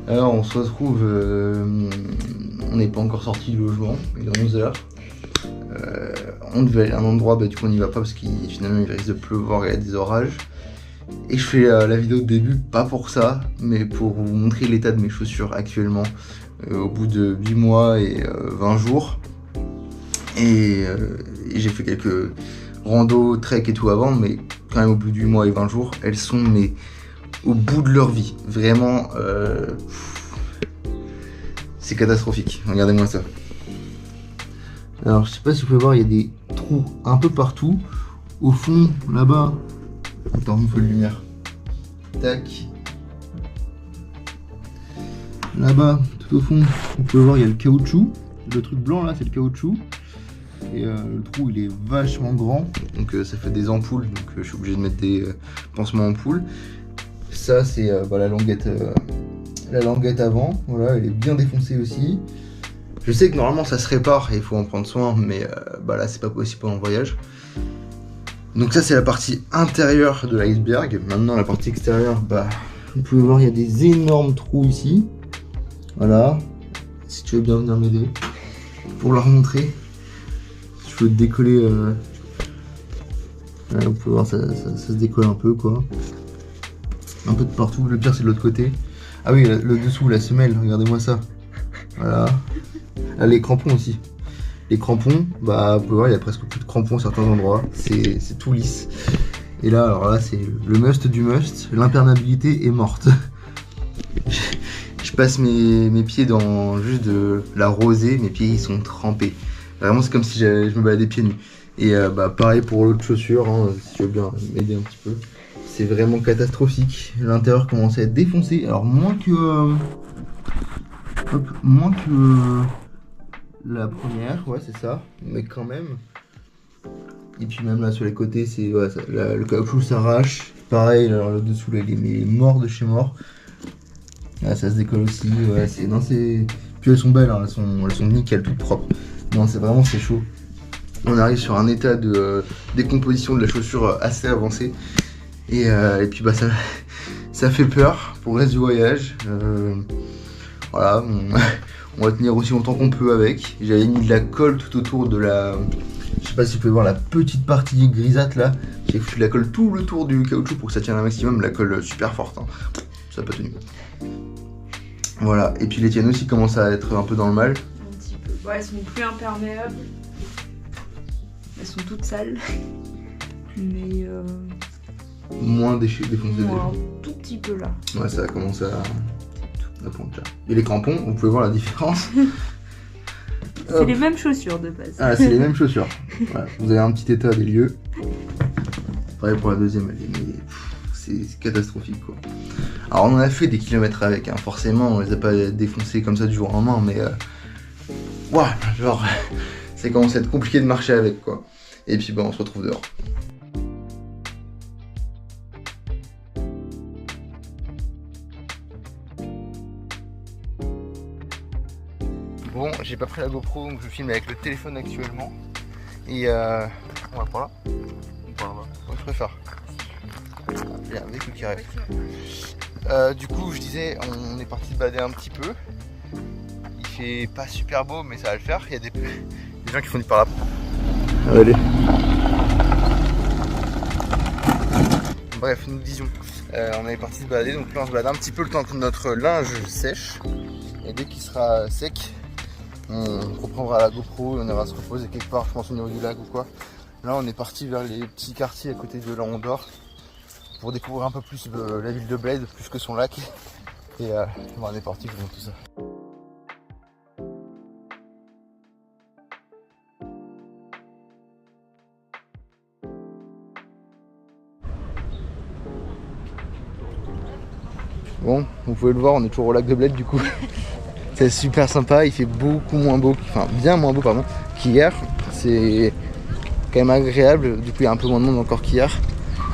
Alors on se retrouve, on n'est pas encore sorti du logement, il est 11h. On devait aller à un endroit, du coup on n'y va pas parce qu'il finalement il risque de pleuvoir et il y a des orages. Et je fais la vidéo de début, pas pour ça, mais pour vous montrer l'état de mes chaussures actuellement, au bout de 8 mois et 20 jours. Et j'ai fait quelques randos, trek et tout avant, mais quand même au bout de 8 mois et 20 jours, elles sont au bout de leur vie. Vraiment, c'est catastrophique. Regardez-moi ça. Alors, je sais pas si vous pouvez voir, il y a des trous un peu partout. Au fond, là-bas. Attends, il me faut de lumière. Tac. Là-bas, tout au fond, vous pouvez voir, il y a le caoutchouc. Le truc blanc là, c'est le caoutchouc. Et le trou, il est vachement grand. Donc ça fait des ampoules. Donc je suis obligé de mettre des pansements ampoules. Ça, c'est la languette avant. Voilà, elle est bien défoncée aussi. Je sais que normalement ça se répare et il faut en prendre soin, mais là c'est pas possible pendant le voyage. Donc ça c'est la partie intérieure de l'iceberg. Maintenant la partie extérieure, vous pouvez voir il y a des énormes trous ici. Voilà. Si tu veux bien venir m'aider pour leur montrer. Je veux décoller. Là, vous pouvez voir ça se décolle un peu quoi. Un peu de partout. Le pire c'est de l'autre côté. Ah oui, le dessous, la semelle, regardez-moi ça. Voilà. Là, les crampons aussi. Les crampons, vous pouvez voir, il y a presque plus de crampons à certains endroits. C'est tout lisse. Et là, alors là, c'est le must du must. L'imperméabilité est morte. Je passe mes pieds dans juste de la rosée. Mes pieds, ils sont trempés. Vraiment, c'est comme si je me baladais pieds nus. Et pareil pour l'autre chaussure, hein, si tu veux bien m'aider un petit peu. C'est vraiment catastrophique. L'intérieur commence à être défoncé. Alors, moins que la première, ouais c'est ça, mais quand même. Et puis même là sur les côtés, c'est le caoutchouc s'arrache. Pareil, alors le dessous là, il est mort de chez mort. Là ça se décolle aussi. Ouais, puis elles sont belles, hein, elles sont nickel, toutes propres. Non, c'est chaud. On arrive sur un état de décomposition de la chaussure assez avancé. Et puis ça fait peur pour le reste du voyage. Voilà, on va tenir aussi longtemps qu'on peut avec. J'avais mis de la colle tout autour de la... Je sais pas si vous pouvez voir la petite partie grisâtre là. J'ai foutu de la colle tout le tour du caoutchouc pour que ça tienne un maximum. La colle super forte, hein. Ça n'a pas tenu. Voilà, et puis les tiennes aussi commencent à être un peu dans le mal. Un petit peu. Bon, elles sont plus imperméables. Elles sont toutes sales. Mais moins défoncées. Un tout petit peu là. Ouais, ça a commencé à pointe là. Et les crampons, vous pouvez voir la différence. C'est les mêmes chaussures de base. Ah, c'est les mêmes chaussures. Voilà, vous avez un petit état des lieux. Pareil pour la deuxième, c'est catastrophique quoi. Alors on en a fait des kilomètres avec, hein. Forcément on les a pas défoncés comme ça du jour au lendemain, mais genre c'est commencé à être compliqué de marcher avec quoi. Et puis on se retrouve dehors. Bon, j'ai pas pris la GoPro donc je filme avec le téléphone actuellement. Et on va par là. Je préfère. Il y a un véhicule qui arrive. Du coup, je disais, on est parti se balader un petit peu. Il fait pas super beau, mais ça va le faire. Il y a des gens qui font du par là. Allez. Bref, nous disions, on est parti se balader. Donc là, on se balade un petit peu le temps que notre linge sèche. Et dès qu'il sera sec, on reprendra la GoPro et on ira se reposer quelque part, je pense au niveau du lac ou quoi. Là, on est parti vers les petits quartiers à côté de là où on dort pour découvrir un peu plus la ville de Bled, plus que son lac. Et on est parti, je vous montre tout ça. Bon, vous pouvez le voir, on est toujours au lac de Bled du coup. C'est super sympa, il fait beaucoup moins beau, enfin bien moins beau pardon, qu'hier. C'est quand même agréable, du coup il y a un peu moins de monde encore qu'hier.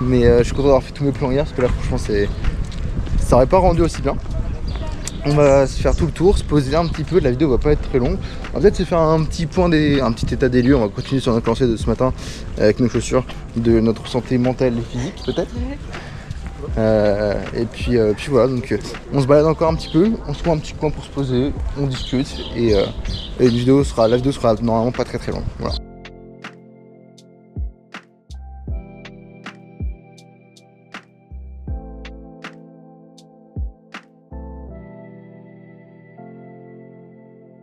Mais je suis content d'avoir fait tous mes plans hier parce que là franchement ça aurait pas rendu aussi bien. On va se faire tout le tour, se poser un petit peu, la vidéo va pas être très longue. On va peut-être se faire un petit état des lieux, on va continuer sur notre lancée de ce matin avec nos chaussures, de notre santé mentale et physique peut-être. Et puis voilà, donc on se balade encore un petit peu, on se trouve un petit coin pour se poser, on discute et la vidéo sera normalement pas très longue. Voilà.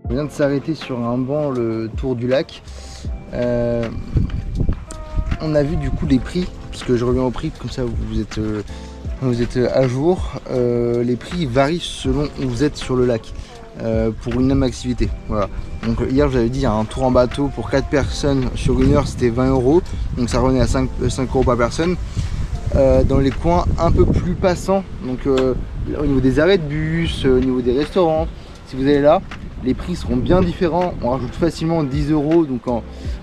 On vient de s'arrêter sur un banc le tour du lac. On a vu du coup les prix, parce que je reviens au prix, comme ça vous êtes à jour. Les prix varient selon où vous êtes sur le lac pour une même activité. Voilà. Donc hier je vous avais dit un tour en bateau pour 4 personnes sur 1 heure c'était 20 €, donc ça revenait à 5 € par personne. Dans les coins un peu plus passants, donc au niveau des arrêts de bus, au niveau des restaurants, si vous allez là, les prix seront bien différents. On rajoute facilement 10 €, donc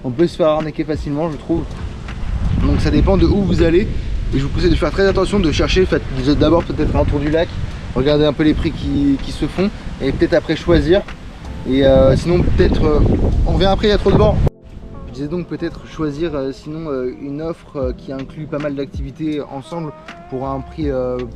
on peut se faire arnaquer facilement, je trouve. Donc ça dépend de où vous allez. Et je vous conseille de faire très attention, de chercher, faites d'abord peut-être un tour du lac, regardez un peu les prix qui se font, et peut-être après choisir. Et sinon peut-être, on revient après, il y a trop de bancs. Je disais donc peut-être choisir sinon une offre qui inclut pas mal d'activités ensemble pour un prix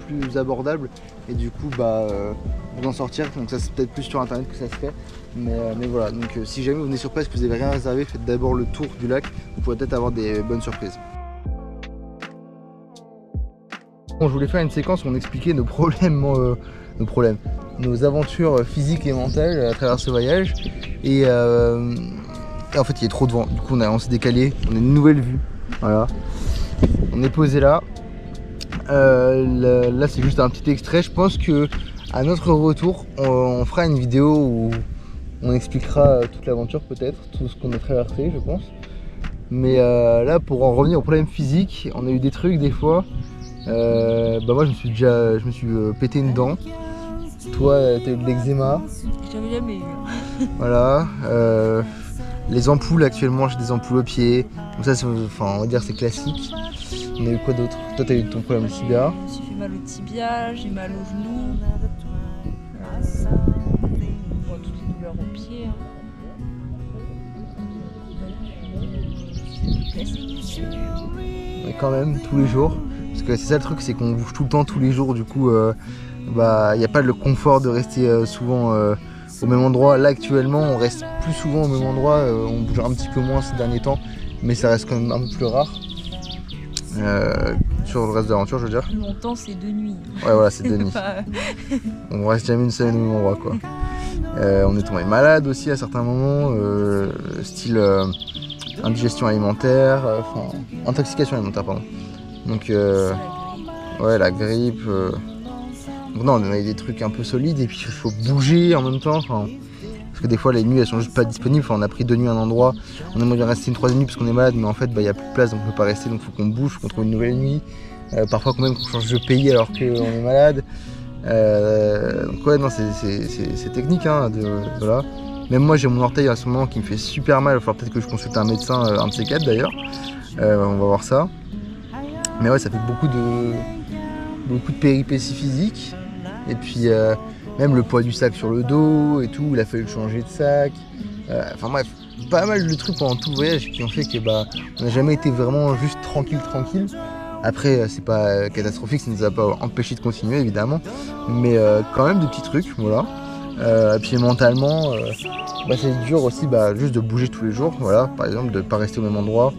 plus abordable. Et du coup vous en sortir, donc ça c'est peut-être plus sur internet que ça se fait, mais voilà, donc si jamais vous venez sur place et que vous n'avez rien réservé, faites d'abord le tour du lac, vous pourrez peut-être avoir des bonnes surprises. Bon, je voulais faire une séquence où on expliquait nos aventures physiques et mentales à travers ce voyage, et en fait il y a trop de vent, du coup on s'est décalé, on a une nouvelle vue, voilà, on est posé là. Là c'est juste un petit extrait. Je pense que à notre retour on fera une vidéo où on expliquera toute l'aventure, peut-être tout ce qu'on a traversé, je pense. Mais là pour en revenir au problème physique, on a eu des trucs des fois. Moi je me suis pété une dent. Toi t'as eu de l'eczéma. J'avais jamais eu. Voilà. Les ampoules, actuellement j'ai des ampoules aux pieds. Donc ça on va dire c'est classique. On a eu quoi d'autre? Toi t'as eu ton problème de tibia. Je me suis fait mal au tibia, j'ai mal au genou. Toutes les douleurs au pied. Mais quand même tous les jours. Parce que c'est ça le truc, c'est qu'on bouge tout le temps tous les jours. Du coup il n'y a pas le confort de rester souvent au même endroit. Là actuellement on reste plus souvent au même endroit, on bouge un petit peu moins ces derniers temps, mais ça reste quand même un peu plus rare. Sur le reste de l'aventure, je veux dire. Le plus longtemps c'est 2 nuits. Ouais voilà, c'est 2 nuits. On reste jamais une semaine au même endroit quoi. On est tombé malade aussi à certains moments, style indigestion alimentaire, intoxication alimentaire pardon. Donc ouais, la grippe. Donc non, on a des trucs un peu solides et puis il faut bouger en même temps. Parce que des fois les nuits elles sont juste pas disponibles. On a pris 2 nuits à un endroit, on aimerait bien rester une 3e nuit parce qu'on est malade, mais en fait il n'y a plus de place donc on peut pas rester, donc il faut qu'on bouge, qu'on trouve une nouvelle nuit. Parfois quand même qu'on change de pays alors qu'on est malade. Donc ouais non c'est technique hein, voilà. Même moi j'ai mon orteil à ce moment qui me fait super mal, il va falloir peut-être que je consulte un médecin, un de ces 4 d'ailleurs. On va voir ça. Mais ouais ça fait beaucoup de péripéties physiques. Et puis même le poids du sac sur le dos et tout, il a fallu changer de sac. Enfin bref, pas mal de trucs pendant tout le voyage qui ont fait que on n'a jamais été vraiment juste tranquille. Après c'est pas catastrophique, ça ne nous a pas empêché de continuer évidemment, mais quand même des petits trucs, voilà. Et puis mentalement, c'est dur aussi juste de bouger tous les jours, voilà. Par exemple de ne pas rester au même endroit,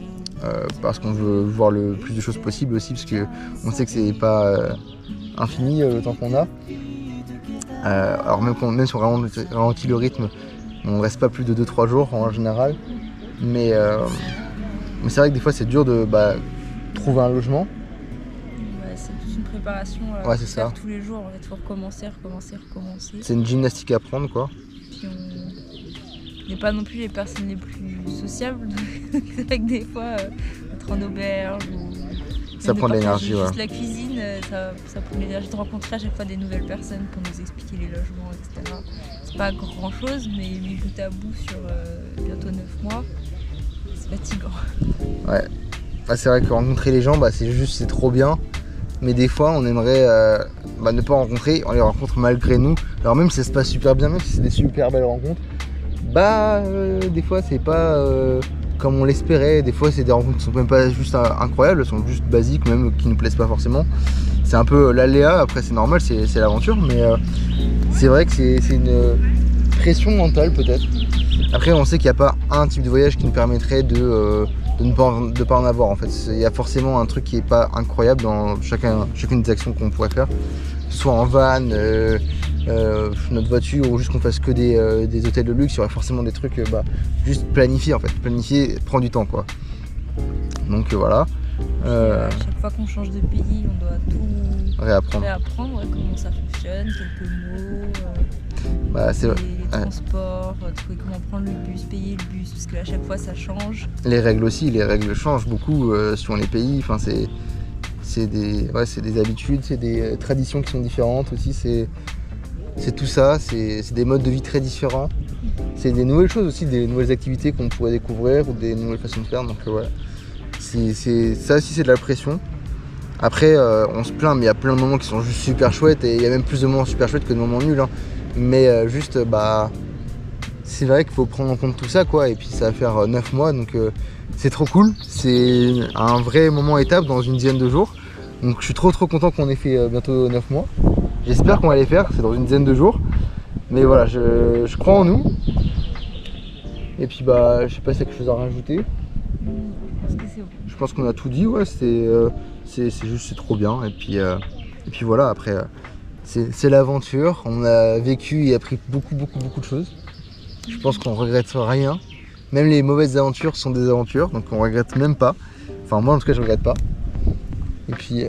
parce qu'on veut voir le plus de choses possible aussi, parce qu'on sait que c'est pas infini le temps qu'on a. Alors même si on ralentit le rythme, on reste pas plus de 2-3 jours en général. Mais c'est vrai que des fois c'est dur de trouver un logement. Ouais, c'est toute une préparation ouais, c'est ça. Tous les jours, il faut recommencer. C'est une gymnastique à prendre quoi. Puis on n'est pas non plus les personnes les plus sociables. C'est vrai que des fois être en auberge ou ça prend de l'énergie. Juste la cuisine, ça prend de l'énergie de rencontrer à chaque fois des nouvelles personnes pour nous expliquer les logements, etc. C'est pas grand chose, mais mis bout à bout sur bientôt 9 mois, c'est fatigant. Ouais, c'est vrai que rencontrer les gens, c'est trop bien. Mais des fois, on aimerait ne pas rencontrer, on les rencontre malgré nous. Alors même si ça se passe super bien, même si c'est des super belles rencontres, des fois c'est pas comme on l'espérait. Des fois c'est des rencontres qui sont même pas juste incroyables, elles sont juste basiques, même qui nous plaisent pas forcément. C'est un peu l'aléa, après c'est normal, c'est l'aventure, mais c'est vrai que c'est une pression mentale peut-être. Après on sait qu'il n'y a pas un type de voyage qui nous permettrait de ne pas en avoir en fait. Il y a forcément un truc qui n'est pas incroyable dans chacune des actions qu'on pourrait faire, soit en van, notre voiture, ou juste qu'on fasse que des hôtels de luxe. Il y aurait forcément des trucs juste planifier en fait. Planifier prend du temps quoi. Donc voilà. À chaque fois qu'on change de pays, on doit tout réapprendre comment ça fonctionne, quelques mots, les transports, trouver comment prendre le bus, payer le bus, parce qu'à chaque fois ça change. Les règles aussi, les règles changent beaucoup selon les pays. Enfin, c'est des habitudes, c'est des traditions qui sont différentes aussi. C'est tout ça, c'est des modes de vie très différents. C'est des nouvelles choses aussi, des nouvelles activités qu'on pourrait découvrir ou des nouvelles façons de faire. Donc ouais, ça aussi c'est de la pression. Après on se plaint, mais il y a plein de moments qui sont juste super chouettes et il y a même plus de moments super chouettes que de moments nuls. Hein. Mais c'est vrai qu'il faut prendre en compte tout ça quoi. Et puis ça va faire 9 mois donc c'est trop cool. C'est un vrai moment étape dans une dizaine de jours. Donc je suis trop content qu'on ait fait bientôt 9 mois. J'espère qu'on va les faire, c'est dans une dizaine de jours. Mais voilà, je crois en nous. Et puis je sais pas s'il y a quelque chose à rajouter. Je pense qu'on a tout dit, ouais, c'est trop bien. Et puis voilà, après c'est l'aventure. On a vécu et appris beaucoup de choses. Je pense qu'on regrette rien. Même les mauvaises aventures sont des aventures, donc on regrette même pas. Enfin moi en tout cas je regrette pas. Et puis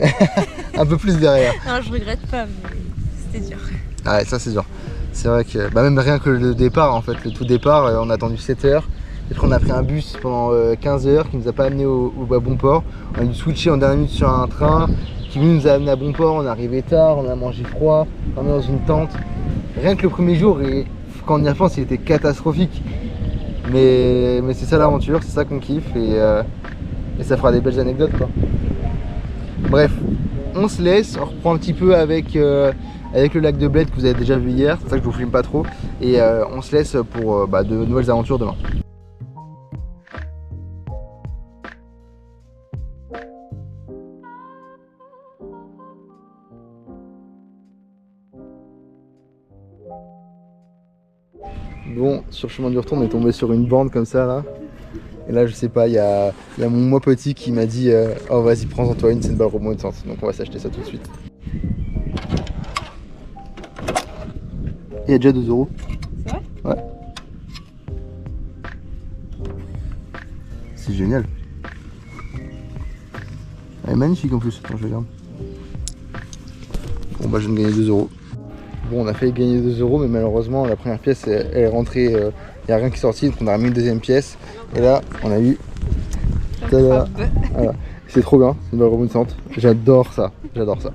un peu plus derrière. Non je regrette pas mais c'était dur. Ah ouais, ça c'est dur. C'est vrai que même rien que le départ en fait, le tout départ, on a attendu 7 heures. Et après on a pris un bus pendant 15 heures qui nous a pas amené au bon port. On a dû switcher en dernière minute sur un train qui nous a amené à bon port. On est arrivé tard, on a mangé froid, on est dans une tente. Rien que le premier jour, et quand on y repense, il était catastrophique. Mais c'est ça l'aventure, c'est ça qu'on kiffe et ça fera des belles anecdotes quoi. Bref, on se laisse, on reprend un petit peu avec le lac de Bled que vous avez déjà vu hier, c'est pour ça que je vous filme pas trop. Et on se laisse pour de nouvelles aventures demain. Bon, sur le chemin du retour, on est tombé sur une borne comme ça là. Et là, je sais pas, il y a mon petit qui m'a dit oh vas-y, prends-en toi une, c'est une balle remontante. Donc on va s'acheter ça tout de suite. Il y a déjà 2 €. C'est vrai ? Ouais. C'est génial. Elle est magnifique en plus. Attends, je regarde. Bon bah je viens de gagner 2 €. Bon, on a failli gagner 2 €, mais malheureusement la première pièce elle est rentrée, il n'y a rien qui est sorti, donc on a remis une deuxième pièce. Et là on a eu. Tada. Voilà. C'est trop bien, c'est une balle remontante. J'adore ça, j'adore ça.